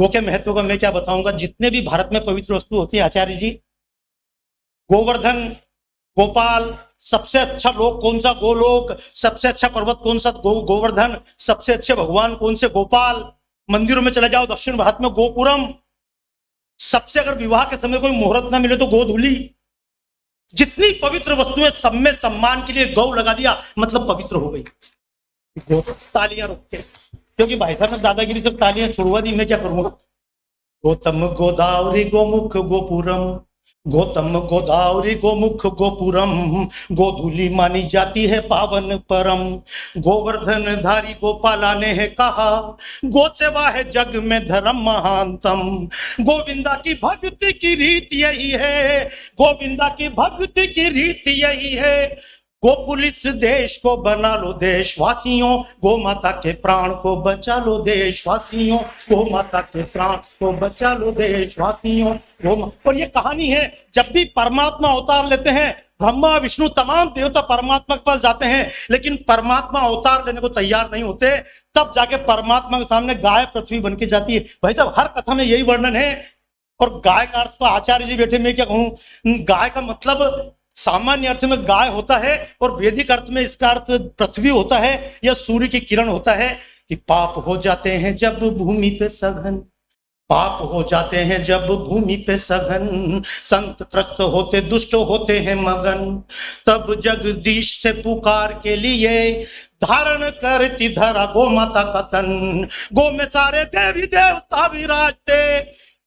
गो के महत्व का मैं क्या बताऊंगा। जितने भी भारत में पवित्र वस्तु होती है आचार्य जी, गोवर्धन, गोपाल, सबसे अच्छा लोक कौन सा? गोलोक। सबसे अच्छा पर्वत कौन सा? गोवर्धन। सबसे अच्छे भगवान कौन से? गोपाल। मंदिरों में चले जाओ दक्षिण भारत में गोपुरम। सबसे अगर विवाह के समय कोई मुहूर्त ना मिले तो गोधूली। जितनी पवित्र वस्तुएं सब में सम्मान के लिए गौ लगा दिया, मतलब पवित्र हो गई। तालियां रुकते, क्योंकि भाई साहब ने दादागिरी से तालियां छुड़वा दी, मैं क्या करूंगा। गौतम गोदावरी गोमुख गोपुरम, गौतम गोदावरी गोमुख गोपुरम, गोधूली मानी जाती है पावन परम। गोवर्धन धारी गोपाला ने है कहा, गो सेवा है जग में धर्म महानतम। गोविंदा की भक्ति की रीत यही है, गोविंदा की भक्ति की रीत यही है। गोकुल इस देश को बना लो देशवासियों, गो माता के प्राण को बचा लो देशवासियों, गो माता के प्राण को बचा लो देशवासियों। और ये कहानी है, जब भी परमात्मा अवतार लेते हैं, ब्रह्मा विष्णु तमाम देवता परमात्मा के पास जाते हैं, लेकिन परमात्मा अवतार लेने को तैयार नहीं होते, तब जाके परमात्मा के सामने गाय पृथ्वी बन के जाती है। भाई साहब हर कथा में यही वर्णन है। और गाय का अर्थ तो आचार्य जी बैठे, मैं क्या कहूं। गाय का मतलब सामान्य अर्थ में गाय होता है, और वैदिक अर्थ में इसका अर्थ पृथ्वी होता है या सूर्य की किरण होता है। कि पाप हो जाते हैं जब भूमि पे सघन, पाप हो जाते हैं जब भूमि पे सघन, संत त्रस्त होते दुष्ट होते हैं मगन, तब जगदीश से पुकार के लिए धारण करती धरा गो माता का तन। गो में सारे देवी देवता विराजते,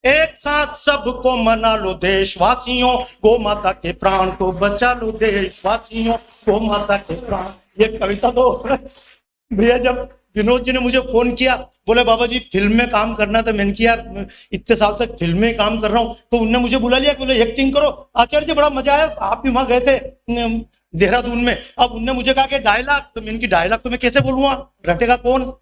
एक साथ सबको मना लो देशवासियों, गो माता के प्राण को बचा लो देशवासियों, गो माता के प्राण। ये कविता तो भैया जब विनोद जी ने मुझे फोन किया, बोले बाबा जी फिल्म में काम करना था, मैंने किया इतने साल तक फिल्म में काम कर रहा हूँ, तो उनने मुझे बुला लिया, बोले एक्टिंग करो। आचार्य जी बड़ा मजा आया, आप भी वहां गए थे देहरादून में। अब उनने मुझे कहा कि डायलॉग, तो मैंने की डायलॉग तो मैं कैसे बोलूंगा, रटेगा कौन।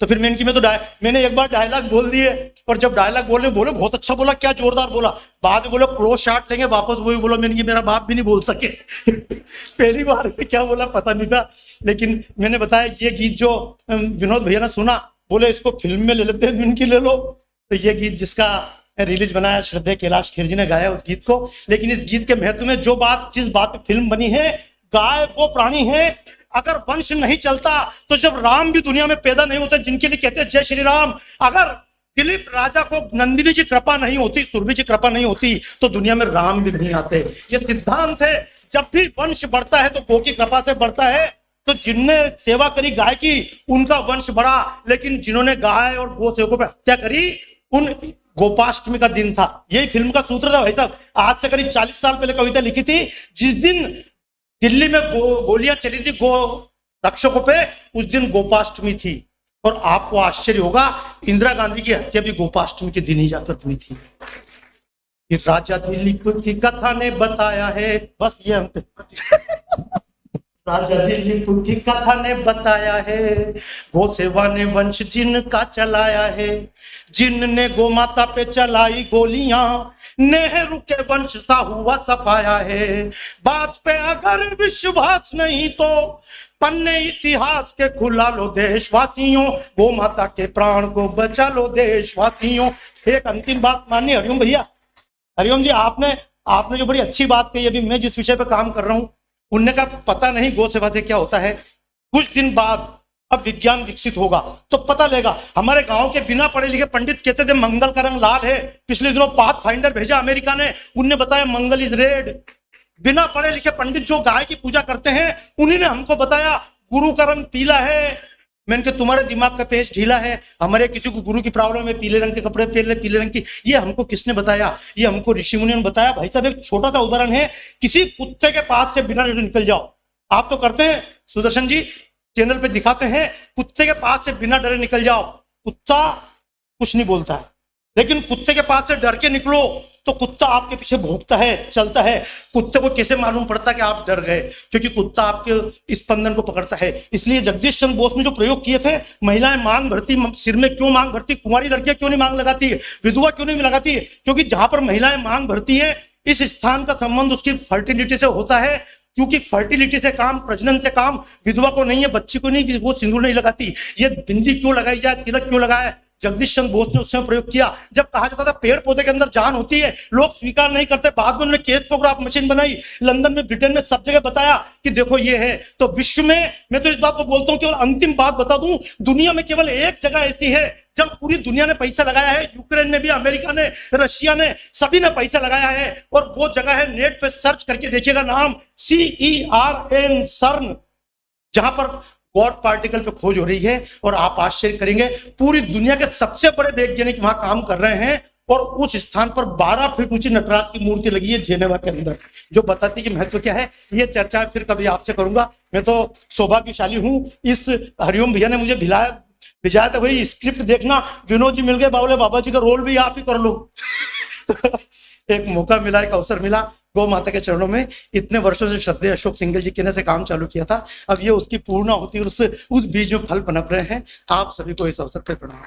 तो फिर मैंने एक बार डायलॉग बोल दिए, और जब डायलॉग बोले बहुत अच्छा बोला, क्या जोरदार बोला। बाद में बोलो क्लोज शॉट लेंगे, वापस वही बोलो। मैंने कि मेरा बाप भी नहीं बोल सके पहली बार में क्या बोला पता नहीं था, लेकिन मैंने बताया ये गीत जो विनोद भैया ने सुना, बोले इसको फिल्म में ले लेते हैं, इनकी ले लो। तो ये गीत जिसका रिलीज बनाया श्रद्धेय कैलाश खेर जी ने गाया उस गीत को। लेकिन इस गीत के महत्व में जिस बात पे फिल्म बनी है, गाय वो प्राणी है, अगर वंश नहीं चलता तो जब राम भी दुनिया में पैदा नहीं होते, जिनके लिए कहते हैं जय श्री राम, अगर दिलीप राजा को नंदिनी की कृपा नहीं होती, सुरभि की कृपा नहीं होती, तो दुनिया में राम भी नहीं आते। ये सिद्धांत है, जब भी वंश बढ़ता है तो गो की कृपा से बढ़ता है। तो जिनने सेवा करी गाय की, उनका वंश बढ़ा, लेकिन जिन्होंने गाय और गो सेवकों पर हत्या करी, उन गोपाष्टमी का दिन था। यही फिल्म का सूत्र था भाई साहब। आज से करीब 40 साल पहले कविता लिखी थी, जिस दिन दिल्ली में गोलियां चली थी गो रक्षकों पे, उस दिन गोपाष्टमी थी। और आपको आश्चर्य होगा, इंदिरा गांधी की हत्या भी गोपाष्टमी के दिन ही जाकर हुई थी। ये राजा दिलीप की कथा ने बताया है, बस ये हम राजा दिलीप की कथा ने बताया है, गो सेवा ने वंश जिनका चलाया है, जिनने गो माता पे चलाई गोलियां, नेहरू के वंश सा हुआ सफाया है। बात पे अगर विश्वास नहीं तो पन्ने इतिहास के खुला लो देशवासियों, गो माता के प्राण को बचा लो देशवासियों। एक अंतिम बात मानिए हरिओम भैया, हरिओम जी, आपने जो बड़ी अच्छी बात कही, अभी मैं जिस विषय पे काम कर रहा हूं, उनने का पता नहीं गो सेवा से क्या होता है। कुछ दिन बाद अब विज्ञान विकसित होगा तो पता लेगा। हमारे गांव के बिना पढ़े लिखे पंडित कहते थे मंगल का रंग लाल है, पिछले दिनों पाथ फाइंडर भेजा अमेरिका ने, उनने बताया मंगल इज रेड। बिना पढ़े लिखे पंडित जो गाय की पूजा करते हैं, उन्हीं ने हमको बताया गुरु का रंग पीला है। मैंने कहा तुम्हारे दिमाग का पेच ढीला है, हमारे किसी को गुरु की प्रॉब्लम है, पीले रंग के कपड़े पहले पीले रंग की। ये हमको किसने बताया? ये हमको ऋषि मुनि ने बताया। भाई साहब एक छोटा सा उदाहरण है, किसी कुत्ते के पास से बिना डरे निकल जाओ, आप तो करते हैं, सुदर्शन जी चैनल पे दिखाते हैं, कुत्ते के पास से बिना डरे निकल जाओ, कुत्ता कुछ नहीं बोलता है। लेकिन कुत्ते के पास से डर के निकलो तो कुत्ता आपके पीछे भौंकता है, चलता है। कुत्ते को कैसे मालूम पड़ता कि आप डर गए? क्योंकि कुत्ता आपके स्पंदन को पकड़ता है। इसलिए जगदीश चंद्र बोस ने जो प्रयोग किए थे, महिलाएं मांग भरती, सिर में क्यों मांग भरती, कुंवारी लड़कियां क्यों नहीं मांग लगाती है, विधवा क्यों नहीं लगाती है? क्योंकि जहां पर महिलाएं मांग भरती है, इस स्थान का संबंध उसकी फर्टिलिटी से होता है। क्योंकि फर्टिलिटी से काम, प्रजनन से काम विधवा को नहीं है, बच्ची को नहीं, वो सिंदूर नहीं लगाती। ये बिंदी क्यों लगाई जाए, तिलक क्यों लगाए? जगदीश चंद्र बोस ने उस समय प्रयोग किया। जब कहा जाता था पेड़ पौधे के अंदर जान होती है, लोग स्वीकार नहीं करते। बाद में उन्होंने केस्पोग्राफ मशीन बनाई, लंदन में, ब्रिटेन में, सब जगह बताया कि देखो ये है। तो विश्व में, मैं तो इस बात को बोलता हूं, केवल अंतिम बात बता दूं, दुनिया में केवल एक जगह ऐसी है जब पूरी दुनिया ने पैसा लगाया है, यूक्रेन ने भी, अमेरिका ने, रशिया ने, सभी ने पैसा लगाया है, और वो जगह है, नेट पे सर्च करके देखिएगा नाम, CERN, सर्न, जहां पर गॉड पार्टिकल पे खोज हो रही है। और आप आश्चर्य करेंगे, पूरी दुनिया के सबसे बड़े वैज्ञानिक वहां काम कर रहे हैं, और उस स्थान पर 12 फीट ऊंची नटराज की मूर्ति लगी है जेनेवा के अंदर, जो बताती है कि महत्व क्या है। ये चर्चा फिर कभी आपसे करूंगा। मैं तो सौभाग्यशाली हूं, इस हरिओम भैया ने मुझे भिजाया था, भाई स्क्रिप्ट देखना, विनोद जी मिल गए, बावले बाबा जी का रोल भी आप ही कर लो। एक मौका मिला, एक अवसर मिला, गौ माता के चरणों में इतने वर्षों से श्रद्धेय अशोक सिंघल जी के से काम चालू किया था, अब ये उसकी पूर्ण होती है, उस बीज में फल पनप रहे हैं। आप सभी को इस अवसर पर प्रणाम।